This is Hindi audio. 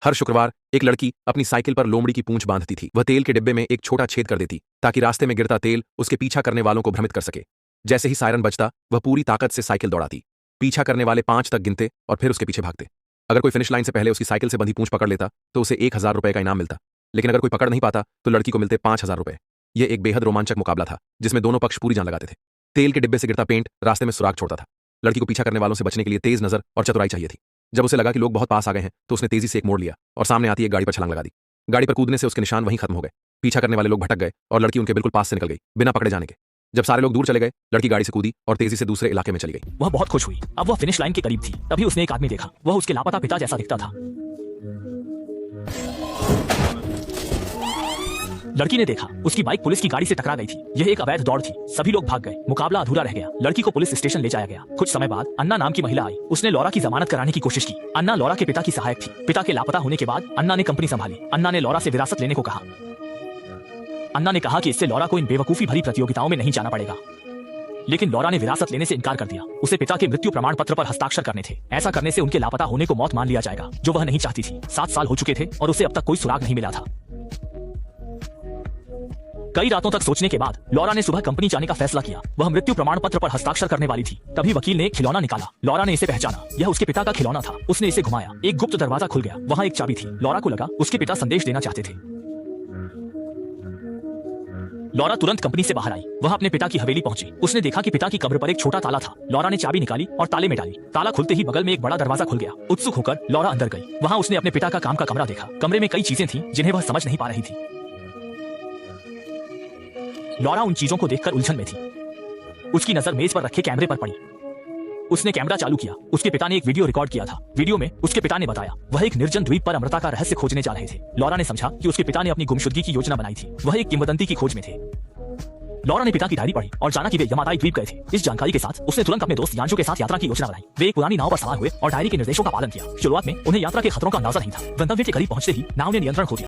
हर शुक्रवार एक लड़की अपनी साइकिल पर लोमड़ी की पूंछ बांधती थी। वह तेल के डिब्बे में एक छोटा छेद कर देती ताकि रास्ते में गिरता तेल उसके पीछा करने वालों को भ्रमित कर सके। जैसे ही सायरन बजता वह पूरी ताकत से साइकिल दौड़ाती। पीछा करने वाले 5 तक गिनते और फिर उसके पीछे भागते। अगर कोई फिनिश लाइन से पहले उसकी साइकिल से बंधी पूंछ पकड़ लेता तो उसे 1000 रुपए का इनाम मिलता, लेकिन अगर कोई पकड़ नहीं पाता तो लड़की को मिलते 5000 रुपए। यह एक बेहद रोमांचक मुकाबला था जिसमें दोनों पक्ष पूरी जान लगाते थे। तेल के डिब्बे से गिरता पेंट रास्ते में सुराग छोड़ता था। लड़की को पीछा करने वालों से बचने के लिए तेज नजर और चतुराई चाहिए थी। जब उसे लगा कि लोग बहुत पास आ गए हैं तो उसने तेजी से एक मोड़ लिया और सामने आती एक गाड़ी पर छलांग लगा दी। गाड़ी पर कूदने से उसके निशान वहीं खत्म हो गए। पीछा करने वाले लोग भटक गए और लड़की उनके बिल्कुल पास से निकल गई बिना पकड़े जाने के। जब सारे लोग दूर चले गए लड़की गाड़ी से कूदी और तेजी से दूसरे इलाके में चली गई। वह बहुत खुश हुई। अब वह फिनिश लाइन के करीब थी। तभी उसने एक आदमी देखा। वह उसके लापता पिता जैसा दिखता था। लड़की ने देखा उसकी बाइक पुलिस की गाड़ी से टकरा गई थी। यह एक अवैध दौड़ थी। सभी लोग भाग गए। मुकाबला अधूरा रह गया। लड़की को पुलिस स्टेशन ले जाया गया। कुछ समय बाद अन्ना नाम की महिला आई। उसने लौरा की जमानत कराने की कोशिश की। अन्ना लौरा के पिता की सहायक थी। पिता के लापता होने के बाद अन्ना ने कंपनी संभाली। अन्ना ने लौरा से विरासत लेने को कहा। अन्ना ने कहा कि इससे लौरा को इन बेवकूफी भरी प्रतियोगिताओं में नहीं जाना पड़ेगा, लेकिन लौरा ने विरासत लेने से इनकार कर दिया। उसे पिता के मृत्यु प्रमाण पत्र पर हस्ताक्षर करने थे। ऐसा करने से उनके लापता होने को मौत मान लिया जाएगा, जो वह नहीं चाहती थी। 7 साल हो चुके थे और उसे अब तक कोई सुराग नहीं मिला था। कई रातों तक सोचने के बाद लौरा ने सुबह कंपनी जाने का फैसला किया। वह मृत्यु प्रमाण पत्र पर हस्ताक्षर करने वाली थी। तभी वकील ने एक खिलौना निकाला। लौरा ने इसे पहचाना। यह उसके पिता का खिलौना था। उसने इसे घुमाया। एक गुप्त दरवाजा खुल गया। वहां एक चाबी थी। लौरा को लगा उसके पिता संदेश देना चाहते थे। लौरा तुरंत कंपनी से बाहर आई। वह अपने पिता की हवेली पहुंची। उसने देखा कि पिता की कब्र पर एक छोटा ताला था। लौरा ने चाबी निकाली और ताले में डाली। ताला खुलते ही बगल में एक बड़ा दरवाजा खुल गया। उत्सुक होकर लौरा अंदर गई। वहां उसने अपने पिता का काम का कमरा देखा। कमरे में कई चीजें थीं जिन्हें वह समझ नहीं पा रही थी। लौरा उन चीजों को देखकर उलझन में थी। उसकी नजर मेज पर रखे कैमरे पर पड़ी। उसने कैमरा चालू किया। उसके पिता ने एक वीडियो रिकॉर्ड किया था। वीडियो में उसके पिता ने बताया वह एक निर्जन द्वीप पर अमृता का रहस्य खोजने जा रहे थे। लौरा ने समझा कि उसके पिता ने अपनी गुमशुदगी की योजना बनाई थी। वह एक किंवदंती की खोज में थे। लौरा ने पिता की डायरी पढ़ी और जाना कि वे यमाताई द्वीप गए थे। इस जानकारी के साथ उसने तुरंत अपने दोस्त यांशु के साथ यात्रा की योजना बनाई। वे एक पुरानी नाव पर सवार हुए और डायरी के निर्देशों का पालन किया। शुरुआत में उन्हें यात्रा के खतरों का अंदाजा नहीं था। गंतव्य के करीब पहुंचते ही नाव ने नियंत्रण खो दिया।